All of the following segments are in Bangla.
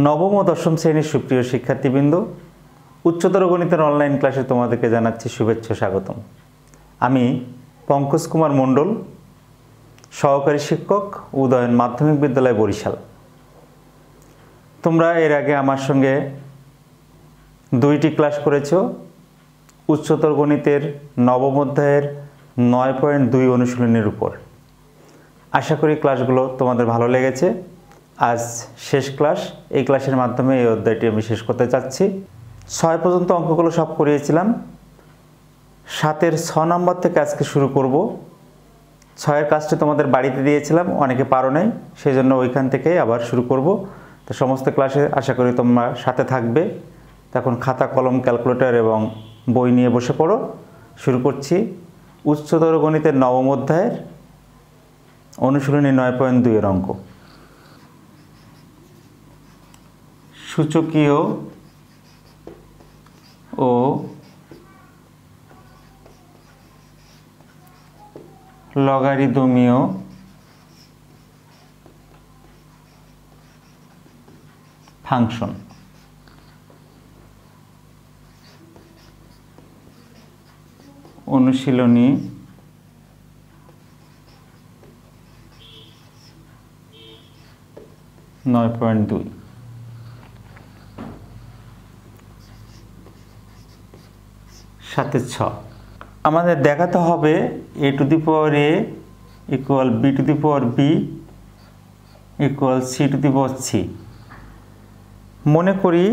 নবম ও দশম শ্রেণীর সুপ্রিয় শিক্ষার্থীবৃন্দ, উচ্চতর গণিতের অনলাইন ক্লাসে তোমাদেরকে জানাচ্ছি শুভেচ্ছা স্বাগতম। আমি পঙ্কজ কুমার মণ্ডল, সহকারী শিক্ষক, উদয়ন মাধ্যমিক বিদ্যালয়, বরিশাল। তোমরা এর আগে আমার সঙ্গে 2টি ক্লাস করেছো উচ্চতর গণিতের নবম অধ্যায়ের 9.2 অনুশীলনীর উপর। আশা করি ক্লাসগুলো তোমাদের ভালো লেগেছে। আজ শেষ ক্লাস, এই ক্লাসের মাধ্যমে এই অধ্যায়টি আমি শেষ করতে চাচ্ছি। 6 পর্যন্ত অঙ্কগুলো সব করিয়েছিলাম। 7-এর 6 নম্বর থেকে আজকে শুরু করব। 6-এর কাজটি তোমাদের বাড়িতে দিয়েছিলাম, অনেকে পারো নাই, সেই জন্য ওইখান থেকেই আবার শুরু করব। তো সমস্ত ক্লাসে আশা করি তোমরা সাথে থাকবে। তখন খাতা, কলম, ক্যালকুলেটর এবং বই নিয়ে বসে পড়ো। শুরু করছি উচ্চতর গণিতের নবম অধ্যায়ের অনুশীলনী 9.2 এর অঙ্ক। সূচকীয় ও লগারিদমীয় ফাংশন। অনুশীলনী 9.2। সাথে 6 আমাদের দেখাতে হবে a two the power a equal b two the power b equal c two the power c। মনে করি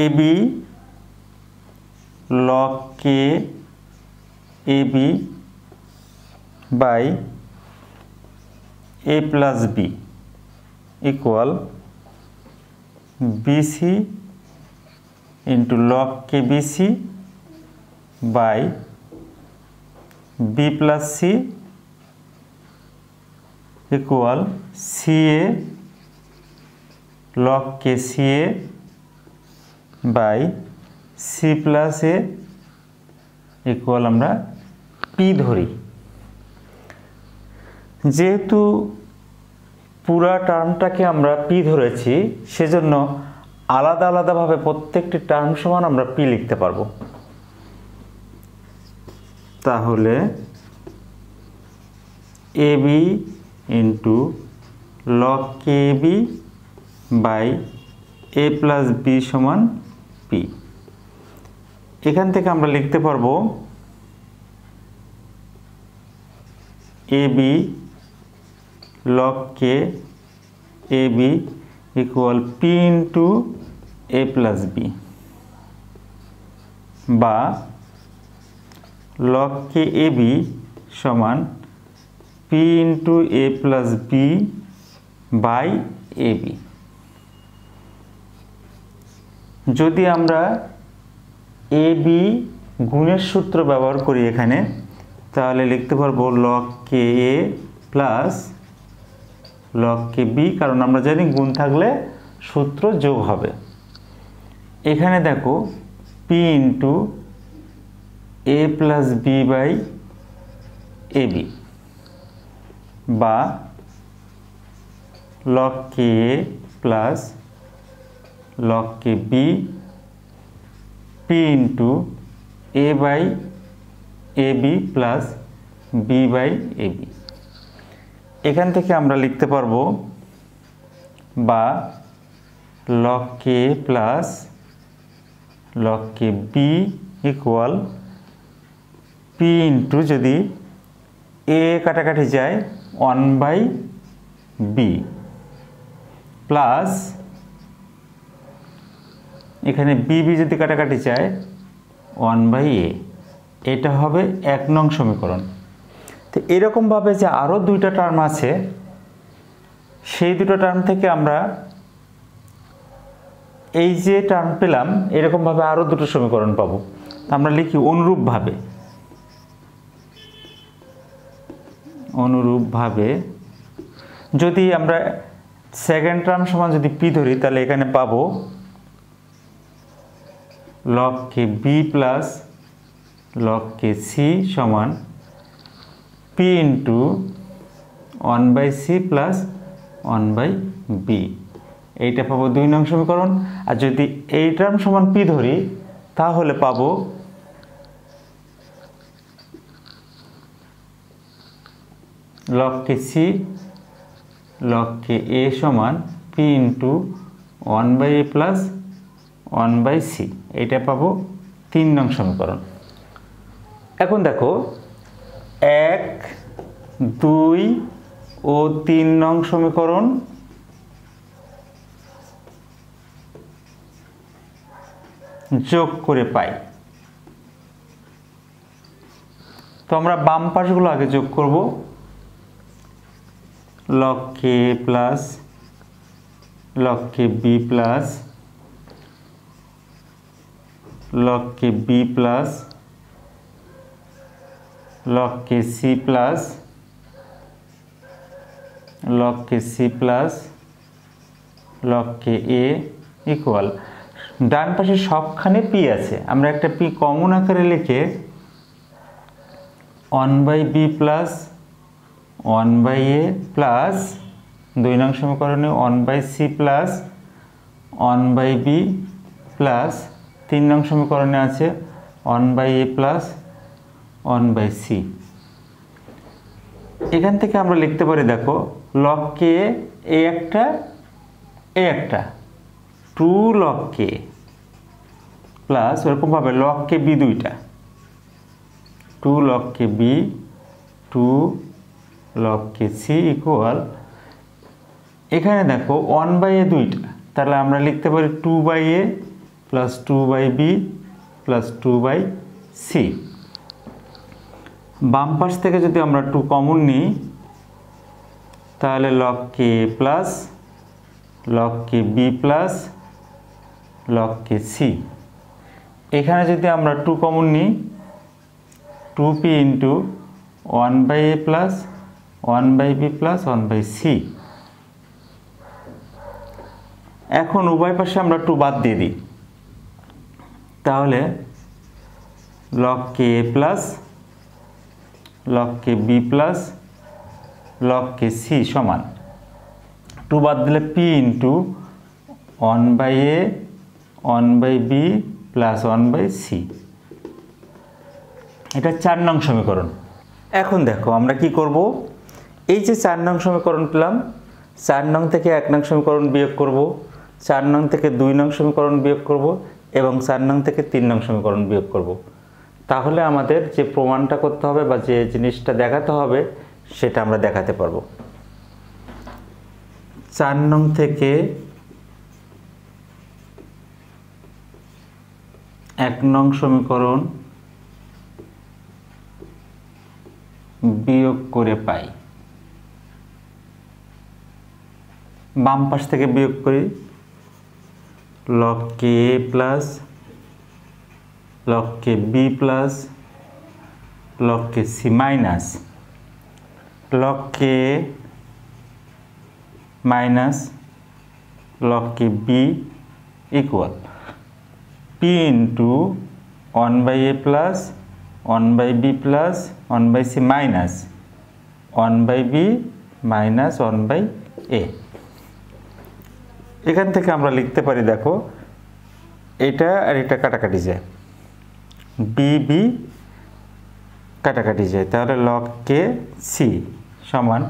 ab log k ab by a plus b equal bc into log kbc by b plus c equal ca log kca by c plus a equal আমরা p ধরি। যেহেতু পুরা টার্মটাকে আমরা পি ধরেছি, সেজন্য আলাদা আলাদাভাবে প্রত্যেকটি টার্ম সমান আমরা পি লিখতে পারবো। তাহলে ab into log k b by a plus b সমান পি। এখান থেকে আমরা লিখতে পারবো ab log k ab equal p into a plus b বা log k ab সমান p into a plus b by ab। যদি আমরা ab গুণের সূত্র ব্যবহার করি এখানে, তাহলে লিখতে পারবো log k a plus log k b, কারণ আমরা জানি গুণ থাকলে সূত্র যোগ হবে। এখানে দেখো p into a plus b by ab বা log k a plus log k b p into a by ab plus b by ab। এখান থেকে আমরা লিখতে পারবো বা log k plus log k b equal p into, যদি a কাটাকাটি যায় 1 বাই b প্লাস এখানে bb যদি কাটাকাটি যায় 1 বাই a। এটা হবে 1 নং সমীকরণ। তো এরকমভাবে যে আরও 2টা টার্ম আছে, সেই 2টো টার্ম থেকে আমরা এই যে টার্ম পেলাম, এরকমভাবে আরও 2টো সমীকরণ পাবো। আমরা লিখি অনুরূপভাবে যদি আমরা সেকেন্ড টার্ম সমান যদি পি ধরি, তাহলে এখানে পাবো log k b plus log k c সমান P into 1/c plus 1/b, এইটা পাবো 2 নং সমীকরণ। আর যদি এই টার্ম সমান পি ধরি তাহলে পাবো log k c log k a সমান p into 1/a plus 1/c, এইটা পাবো 3 নং সমীকরণ। এখন দেখো 1, 2 ও 3 নং সমীকরণ যোগ করে পাই। তো আমরা বাম পাশগুলো আগে যোগ করব। log k plus log kb plus log kb plus log kc plus log kc plus log ka equal, ডান পাশে সবখানে পি আছে, আমরা একটা পি কমন আকারে লিখে 1/b প্লাস 1/a প্লাস 2 নং সমীকরণে 1/c প্লাস 1/b প্লাস 3 নং সমীকরণে আছে 1/a প্লাস 1/c। এখান থেকে আমরা লিখতে পারি, দেখো log k এ একটা 2 log k প্লাস ওরকমভাবে log kb দুইটা 2 log kb 2 log kc equal, এখানে দেখো 1/a দুইটা, তাহলে আমরা লিখতে পারি 2/a plus 2/b plus 2/c। বাম পাশ থেকে যদি আমরা 2 কমন নিই তাহলে log k plus log kb plus log kc, এখানে যদি আমরা 2 কমন নিই 2p into 1/a plus 1/b plus 1/c। এখন উভয় পাশে আমরা 2 বাদ দিয়ে দিই, তাহলে log k plus log kb plus log kc সমান 2 বাদ দিলে p into 1/a 1/b plus 1/c, এটা 4 নং সমীকরণ। এখন দেখো আমরা কি করব, এই যে 4 নং সমীকরণ পেলাম, 4 নং থেকে 1 নং সমীকরণ বিয়োগ করব, 4 নং থেকে 2 নং সমীকরণ বিয়োগ করব এবং 4 নং থেকে 3 নং সমীকরণ বিয়োগ করব। তাহলে আমাদের যে প্রমাণটা করতে হবে বা যে জিনিসটা দেখাতে হবে সেটা আমরা দেখাতে পারবো। 4 নং থেকে 1 নং সমীকরণ বিয়োগ করে পাই, বাম পাশ থেকে বিয়োগ করি log k plus log kb plus log kc minus log k minus log kb equal p into 1/a plus 1/b plus 1/c minus 1/b minus 1/a। এখান থেকে আমরা লিখতে পারি, দেখো এটা আর এটা কাটাকাটি যায়, b কাটাকাটি যায়, তাহলে log kc সমান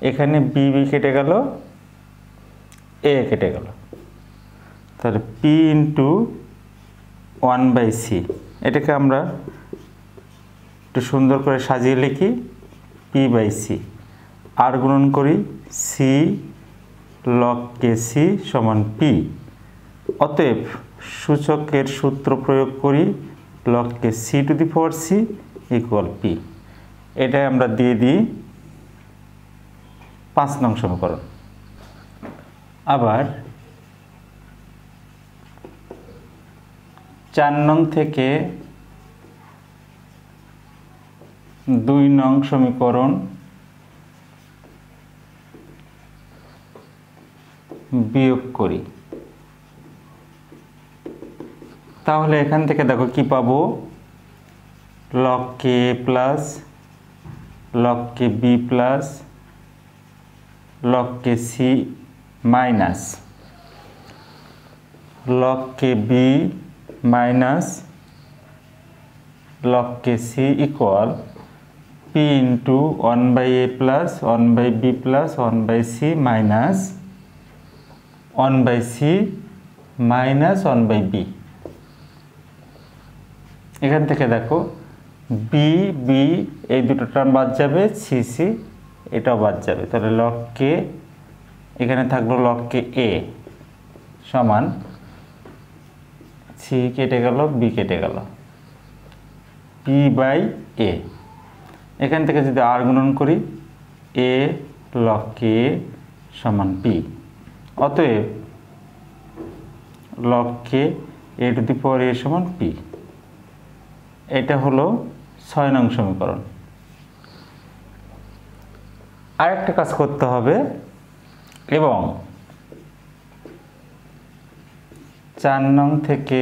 এখানে b কেটে গেল, a কেটে গেল, তাহলে p ইন্টু 1/c, এটাকে আমরা একটু সুন্দর করে সাজিয়ে লিখি p/c, আর গুণন করি c log kc সমান p, অতএব সূচকের সূত্র প্রয়োগ করি log kc two the power c equal p, এটাই আমরা দিয়ে দিই 5 নং সমীকরণ। আবার 4 নং থেকে 2 নং সমীকরণ বিয়োগ করি, তাহলে এখান থেকে দেখো কি পাবো, log k plus log k b plus log k c minus log k b minus log k c equal p into 1 by a plus 1 by b plus 1 by c minus 1 by c minus 1 by b। এখান থেকে দেখো বি বি এই দুটো টার্ম বাদ যাবে, সি সি এটাও বাদ যাবে, তাহলে লগ কে এখানে থাকলো লগ কে এ সমান সি কেটে গেল, বি কেটে গেল, পি বাই এ। এখান থেকে যদি আর গুণন করি এ লগ কে সমান পি, অতএব log K A two the পাওয়ার এ সমান পি। এটা হলো 6 নং সমীকরণ। আরেকটা কাজ করতে হবে এবং 4 নং থেকে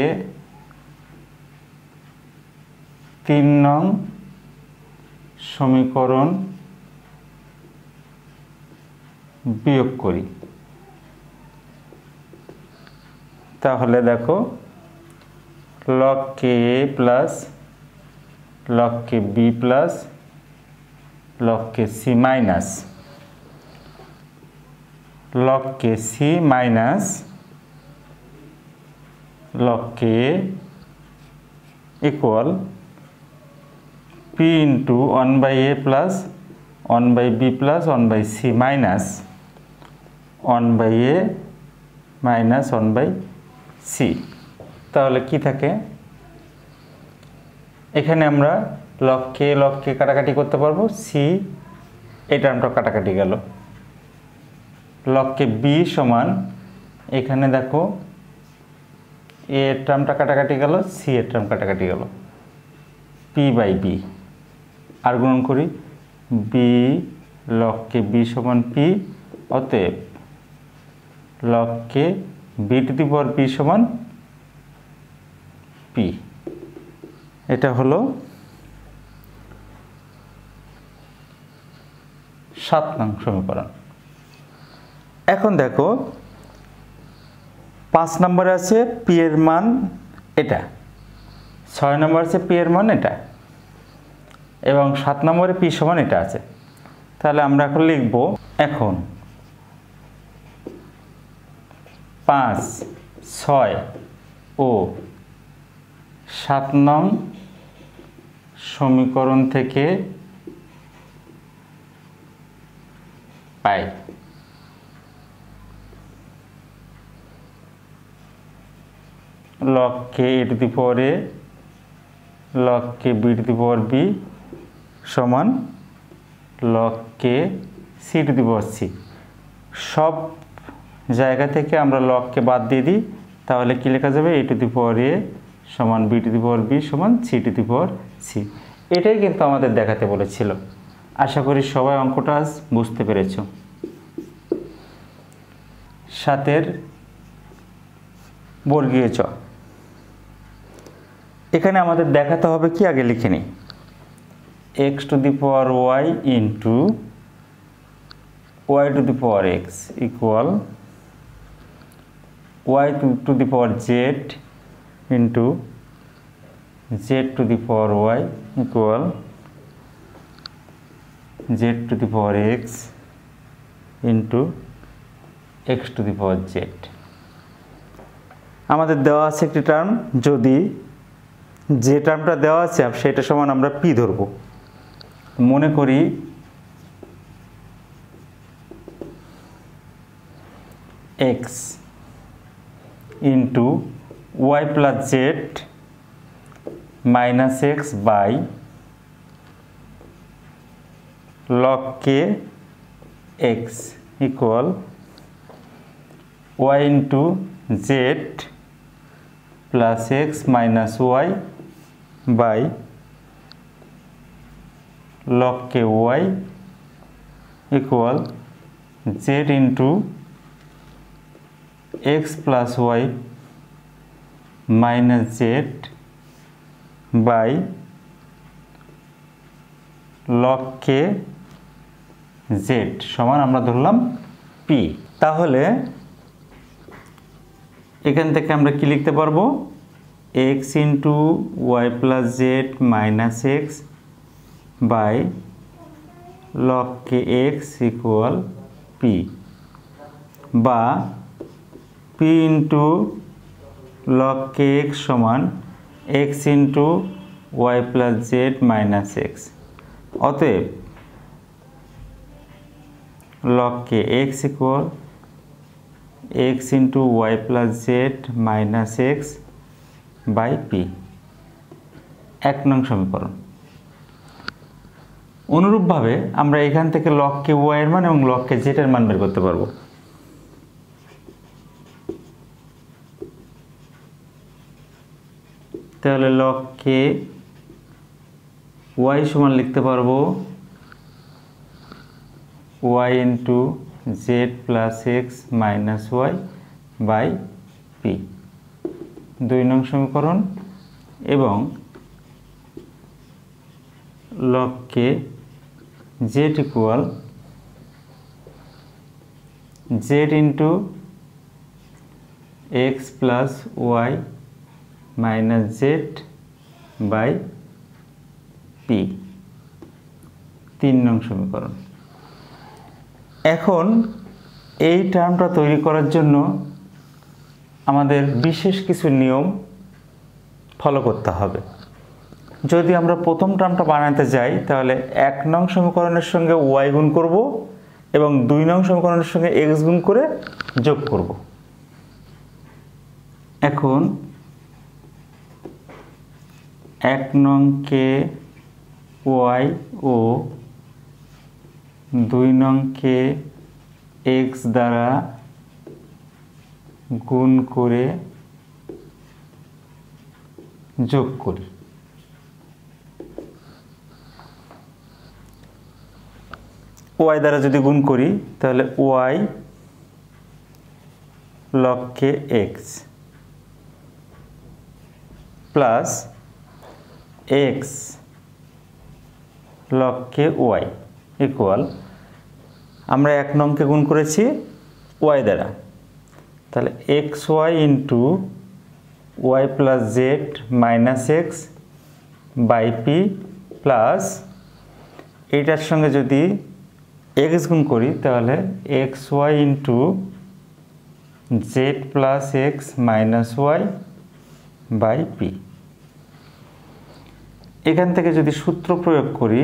3 নং সমীকরণ বিয়োগ করি, তাহলে দেখো log k a plus log k b plus log k c minus log k c minus log k a equal p into 1 by a plus 1 by b plus 1 by c minus 1 by a minus 1 by c। তাহলে কি থাকে, এখানে আমরা লগ কে কাটাকাটি করতে পারবো, সি এই টার্মটা কাটাকাটি গেল, লগ কে বি সমান এখানে দেখো এ এর টার্মটা কাটাকাটি গেল, সি এর টার্ম কাটাকাটি গেল, পি বাই বি। আর গুণন করি বি লগ কে বি সমান পি, অতএব log k b to the power p সমান পি। এটা হলো 7 নং সমীকরণ। এখন দেখো 5 নম্বরে আছে পি এর মান এটা, 6 নম্বরে আছে পি এর মান এটা এবং 7 নম্বরে পি সমান এটা আছে। তাহলে আমরা এখন লিখব, এখন 5, 6 ও 7 নং সমীকরণ থেকে পাই log k a to the power a log k b to the power b সমান log k c to the power c। সব জায়গা থেকে আমরা log কে বাদ দিয়ে দিই, তাহলে কি লেখা যাবে a to the power a সমান b to the power b সমান c to the power c। এটাই কিন্তু আমাদের দেখাতে বলেছিল। আশা করি সবাই অঙ্কটা আজ বুঝতে পেরেছো। 7 বর্গীয় চ, এখানে আমাদের দেখাতে হবে কি, আগে লিখে নিই x to the power y into y to the power x equal y to the power z into z to the power y equal z to the power x into x to the power z। আমাদের দেওয়া আছে একটি টার্ম, যদি যে টার্মটা দেওয়া আছে সেটা সমান আমরা পি ধরব। মনে করি x into y plus z minus x by log k x equal y into z plus x minus y by log k y equal z into x plus y minus z by log k z সমান আমরা ধরলাম পি। তাহলে এখান থেকে আমরা কি লিখতে পারবো, X into Y plus Z minus x by log K x equal P, বা পি ইন্টু লগ কে এক্স সমান X into Y plus Z minus X. অতএব log K x equal x into Y plus Z minus x by P, 1 নং সমীকরণ। অনুরূপভাবে আমরা এখান থেকে লগ কে ওয়াই এর মান এবং লগ কে জেড এর মান বের করতে পারবো। তাহলে লগ কে ওয়াই সমান লিখতে পারবো y into Z plus x minus y by p, 2 নং সমীকরণ। এবং log k z equal z into x plus y minus z by p, 3 নং সমীকরণ। এখন এই টার্মটা তৈরি করার জন্য আমাদের বিশেষ কিছু নিয়ম ফলো করতে হবে। যদি আমরা প্রথম টার্মটা বানাতে যাই তাহলে 1 নং সমীকরণের সঙ্গে ওয়াই গুণ করব এবং 2 নং সমীকরণের সঙ্গে এক্স গুণ করে যোগ করব। এখন 1 নং কে ওয়াই ও 2 নং কে এক্স দ্বারা গুণ করে যোগ করি। ওয়াই দ্বারা যদি গুণ করি তাহলে ওয়াই লগ কে x plus x log k y equal, আমরা 1 নংকে গুণ করেছি ওয়াই দ্বারা, তাহলে x Y into Y plus Z minus x by p plus এইটার সঙ্গে যদি এক্স গুণ করি তাহলে x Y into Z plus x minus y by p. এখান থেকে যদি সূত্র প্রয়োগ করি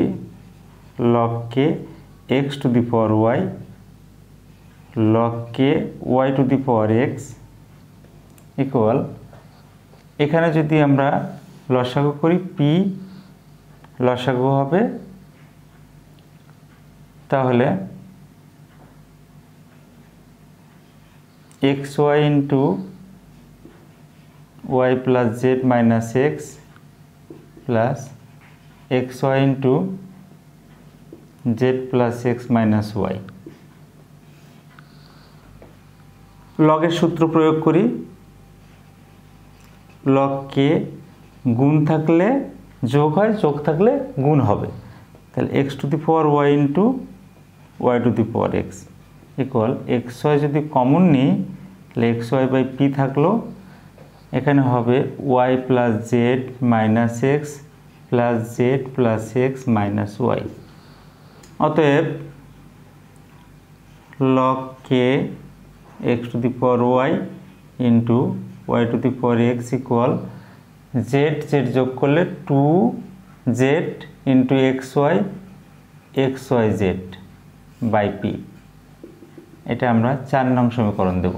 log K x to the power y log k y to the power x equal, এখানে যদি আমরা লসাগু করি পি লসাগু হবে, তাহলে x Y into Y plus Z minus x plus x Y into Z plus x minus Y. লগের সূত্র প্রয়োগ করি, লগ কে গুণ থাকলে যোগ হয়, যোগ থাকলে গুণ হবে, তাহলে x to the power y into y to the power x equal, x y যদি কমন নিই তাহলে এক্স ওয়াই বাই পি থাকলো, এখানে হবে y plus Z minus x plus z plus x minus y. অতএব log K x to the power y into y to the power x equal, z z যোগ করলে 2z into x y z by p. এটা আমরা 4 নং সমীকরণ দেব।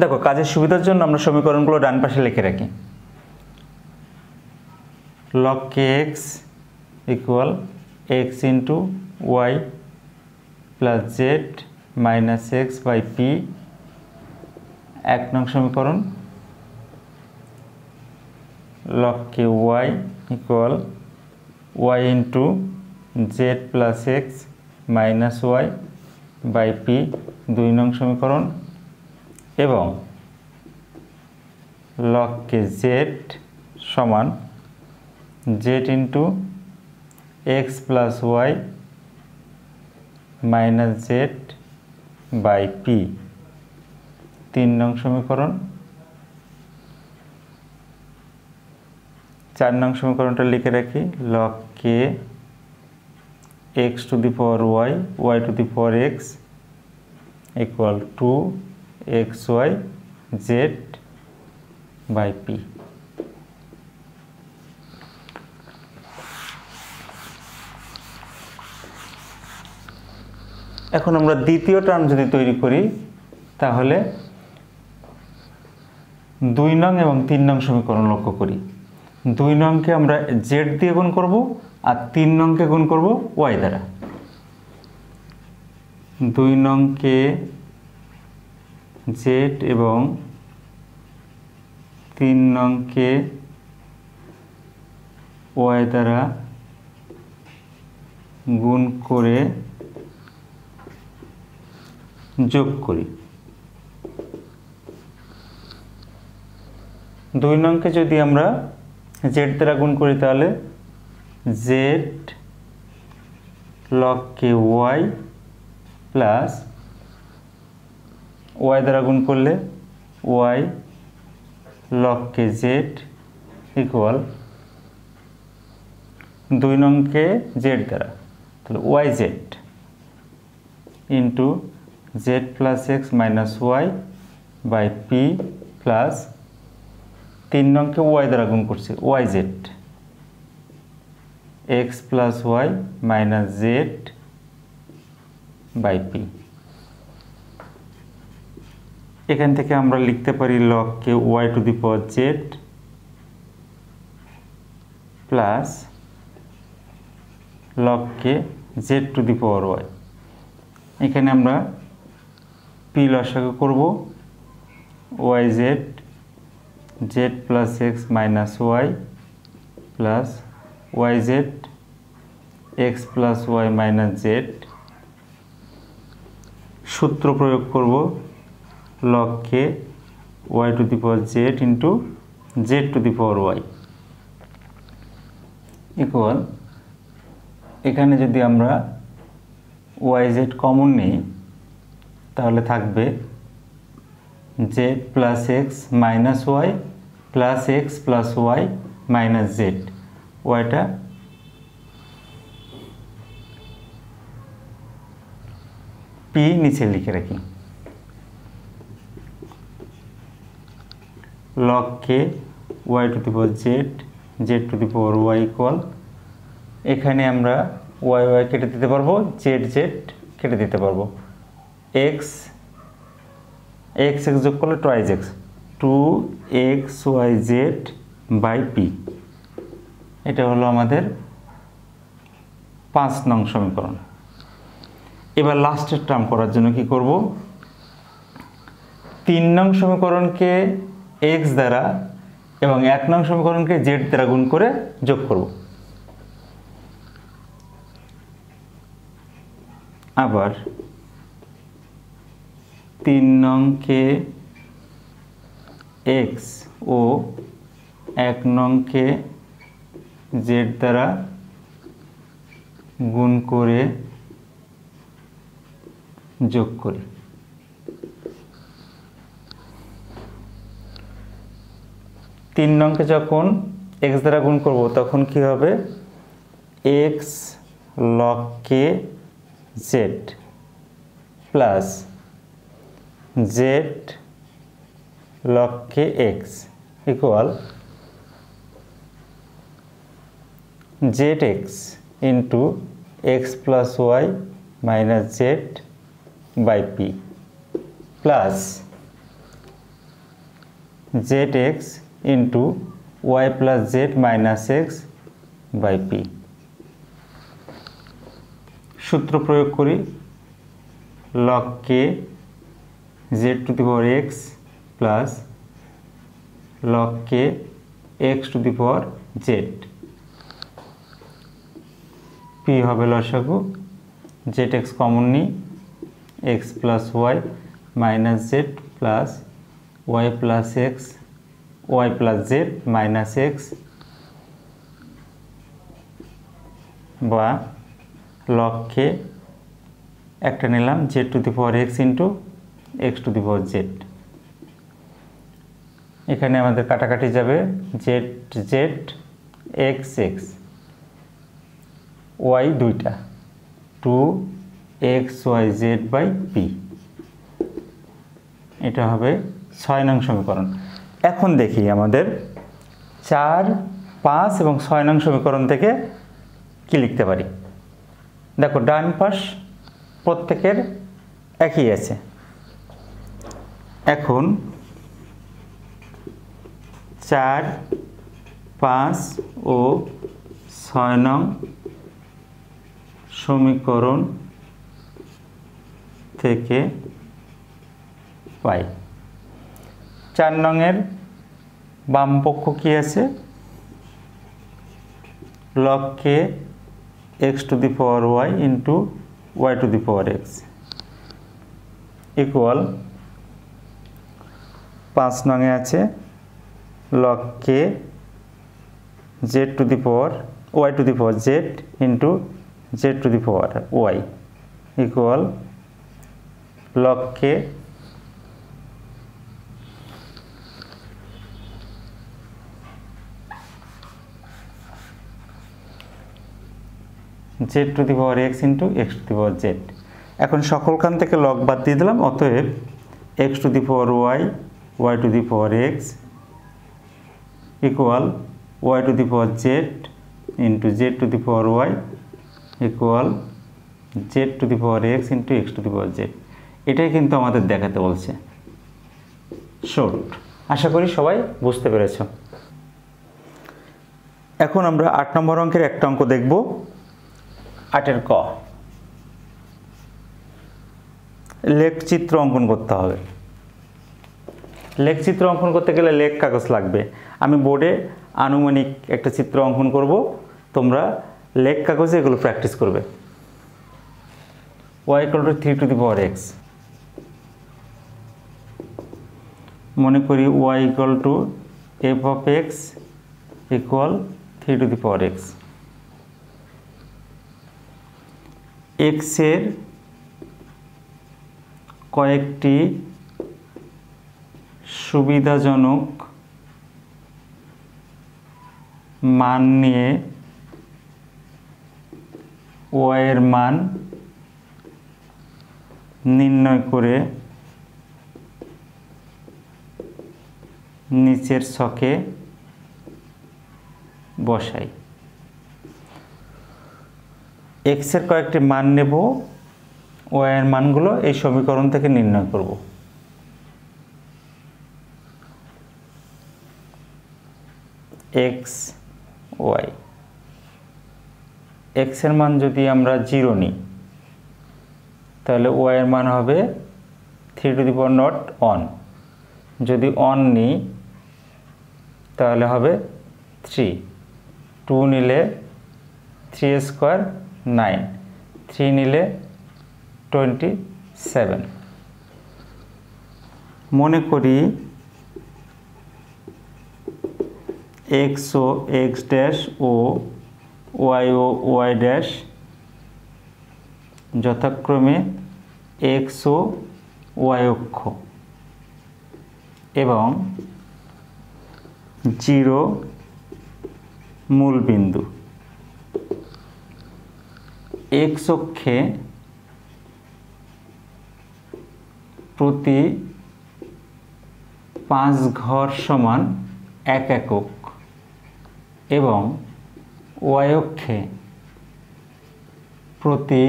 দেখো, কাজের সুবিধার জন্য আমরা সমীকরণগুলো ডান পাশে লিখে রাখি। Log K x equal x into Y plus Z minus x by P, 1 নং সমীকরণ। Log k y equal y into Z plus x minus y by p, 2 নং সমীকরণ। এবং লগ কে জেড সমান z into x plus y minus z by p 3 नং समीकरण। 4 नং समीकरणটা লিখে রাখি log k x to the power y y to the power x equal to xy z by p। এখন আমরা দ্বিতীয় টার্ম যদি তৈরি করি তাহলে 2 নং এবং 3 নং সমীকরণ লক্ষ্য করি। 2 নংকে আমরা z দিয়ে গুণ করব আর 3 নংকে গুণ করব y দ্বারা। 2 নংকে z এবং 3 নংকে y দ্বারা গুণ করে যোগ করি। 2 নংকে যদি আমরা z দ্বারা গুণ করি তাহলে z log k y plus y দ্বারা গুণ করলে y log k z equal 2 নংকে z দ্বারা তাহলে yz ইন্টু z plus x minus y by p plus 3 নংকে y দ্বারা গুণ করছি yz x plus y minus z by p. এখান থেকে আমরা লিখতে পারি log k y to the power z plus log k z to the power y। এখানে আমরা p লসাগু করব yz z plus x minus y plus yz x plus y minus z. সূত্র প্রয়োগ করব log k y to the power z into z to the power y equal এখানে যদি আমরা yz কমন নিই তাহলে থাকবে z plus x minus y plus x plus y minus z. ওয়াইটা পি নিচে লিখে রাখি log k y to the power z to the power y equal এখানে আমরা y y কেটে দিতে পারবো z z কেটে দিতে পারবো x x x যোগ করলে twice x 2xyz by p। এটা হলো আমাদের 5 নং সমীকরণ। এবার লাস্টের টার্ম করার জন্য কি করব 3 নং সমীকরণকে x দ্বারা এবং 1 নং সমীকরণকে z দ্বারা গুণ করে যোগ করব। আবার 3 নংকে x ও 1 নংকে z দ্বারা গুণ করে যোগ করি। 3 নংকে যখন x দ্বারা গুণ করব তখন কি হবে x log k z plus z log k x equal zx into x plus y minus z by p plus zx into Y plus Z minus x by p. সূত্র প্রয়োগ করি log k z to the power x plus log k x to the power z। p হবে লসাগু zx কমন নিই x plus y minus z plus y plus x y plus Z minus x বা লগকে একটা নিলাম z to the power x into x to the power z. এখানে আমাদের কাটাকাটি যাবে, z z x x, y দুইটা, two x y z by p. এটা হবে 6 নং সমীকরণ। এখন দেখি আমাদের 4, 5 এবং 6 নং সমীকরণ থেকে কি লিখতে পারি। দেখো ডান পাশ প্রত্যেকের একই আছে। এখন 4, 5 ও 6 নং সমীকরণ থেকে পাই। 4 নংয়ের বাম পক্ষ কি আছে, log K x to the power y into y to the power x equal 5 নংয়ে আছে log k z to the power y to the power z into z to the power y equal log k z to the power x into x to the power z. এখন সকলখান থেকে লগ বাদ দিয়ে দিলাম, অতএব x to the power y y to the power x equal y to the power z into z to the power y equal z to the power x into x to the power z. এটাই কিন্তু আমাদের দেখাতে বলছে শর্ট। আশা করি সবাই বুঝতে পেরেছ। এখন আমরা 8 নম্বর অঙ্কের একটা অঙ্ক দেখব। 8-এর ক, লেখচিত্র অঙ্কন করতে হবে। লেখচিত্র অঙ্কন করতে গেলে লেখ কাগজ লাগবে। আমি বোর্ডে আনুমানিক একটা চিত্র অঙ্কন করব, তোমরা লেখ কাগজে এগুলো প্র্যাকটিস করবে। y = 3 two the power x, মনে করি y = f of x equal 3 two the power x। x এর কয়েকটি সুবিধাজনক মান নিয়ে y এর মান নির্ণয় করে নিচের ছকে বসাই। x এর কয়েকটি মান নেব, y এর মানগুলো এই সমীকরণ থেকে নির্ণয় করব। x y, x এর মান যদি আমরা 0 নিই তাহলে y এর মান হবে 3 টু দি পাওয়ার নট 1, যদি 1 নিই তাহলে হবে 3, 2 নিলে 3 স্কয়ার 9, 3 নিলে 27। মনে করি x ও x dash O y dash যথাক্রমে x ও y অক্ষ এবং 0 মূল বিন্দু। x অক্ষে প্রতি 5 ঘর সমান 1 একক এবং y অক্ষে প্রতি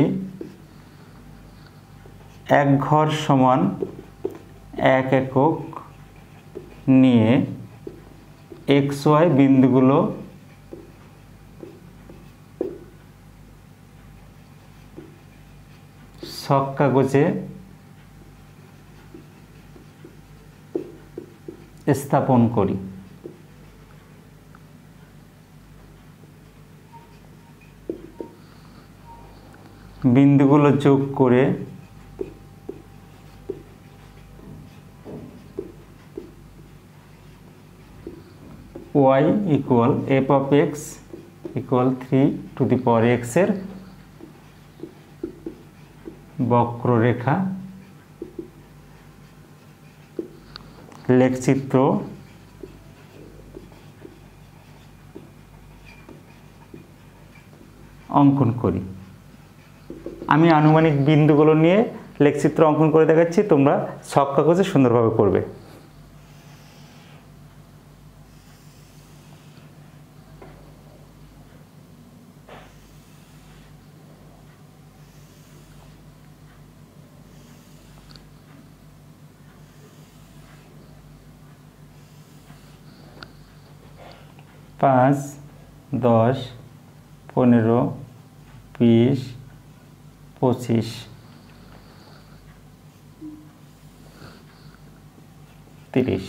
1 ঘর সমান 1 একক নিয়ে xy বিন্দুগুলো ছক কাগজে স্থাপন করি। বিন্দুগুলো যোগ করে y = f of x equal 3 two the power x এর বক্ররেখা লেখচিত্র অঙ্কন করি। আমি আনুমানিক বিন্দুগুলো নিয়ে লেখচিত্র অঙ্কন করে দেখাচ্ছি, তোমরা ছক কাগজে সুন্দরভাবে করবে। পাঁচ, 10, 15, 20, 25, 30।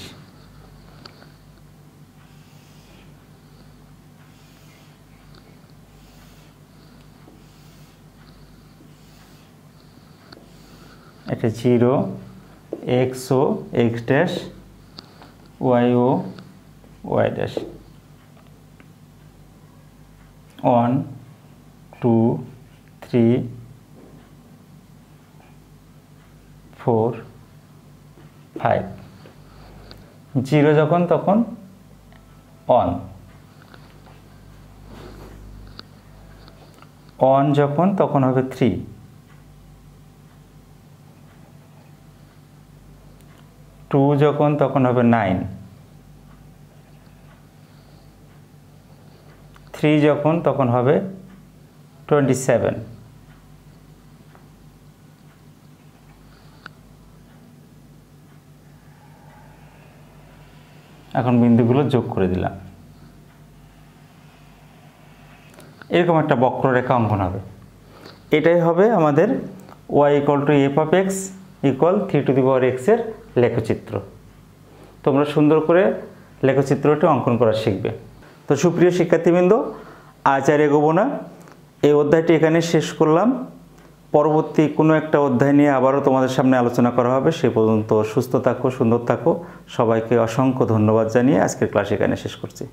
এটা 0, XO, X dash, YO, Y dash. 1, 2, 3, 4, 5। 0 যখন তখন 1, 1 যখন তখন হবে 3, 2 যখন তখন হবে 9, 3 যখন তখন হবে 27, এখন বিন্দুগুলো যোগ করে দিলাম। এরকম একটা বক্ররেখা অঙ্কন হবে। এটাই হবে আমাদের y equal to F of x equal 3 two the power x এর লেখচিত্র। তোমরা সুন্দর করে লেখচিত্রটি অঙ্কন করা শিখবে। তো সুপ্রিয় শিক্ষার্থীবৃন্দ, আজ আর এগোবো না, এই অধ্যায়টি এখানে শেষ করলাম। পরবর্তী কোনো একটা অধ্যায় নিয়ে আবারও তোমাদের সামনে আলোচনা করা হবে। সে পর্যন্ত সুস্থ থাকো, সুন্দর থাকো। সবাইকে অসংখ্য ধন্যবাদ জানিয়ে আজকের ক্লাস এখানে শেষ করছি।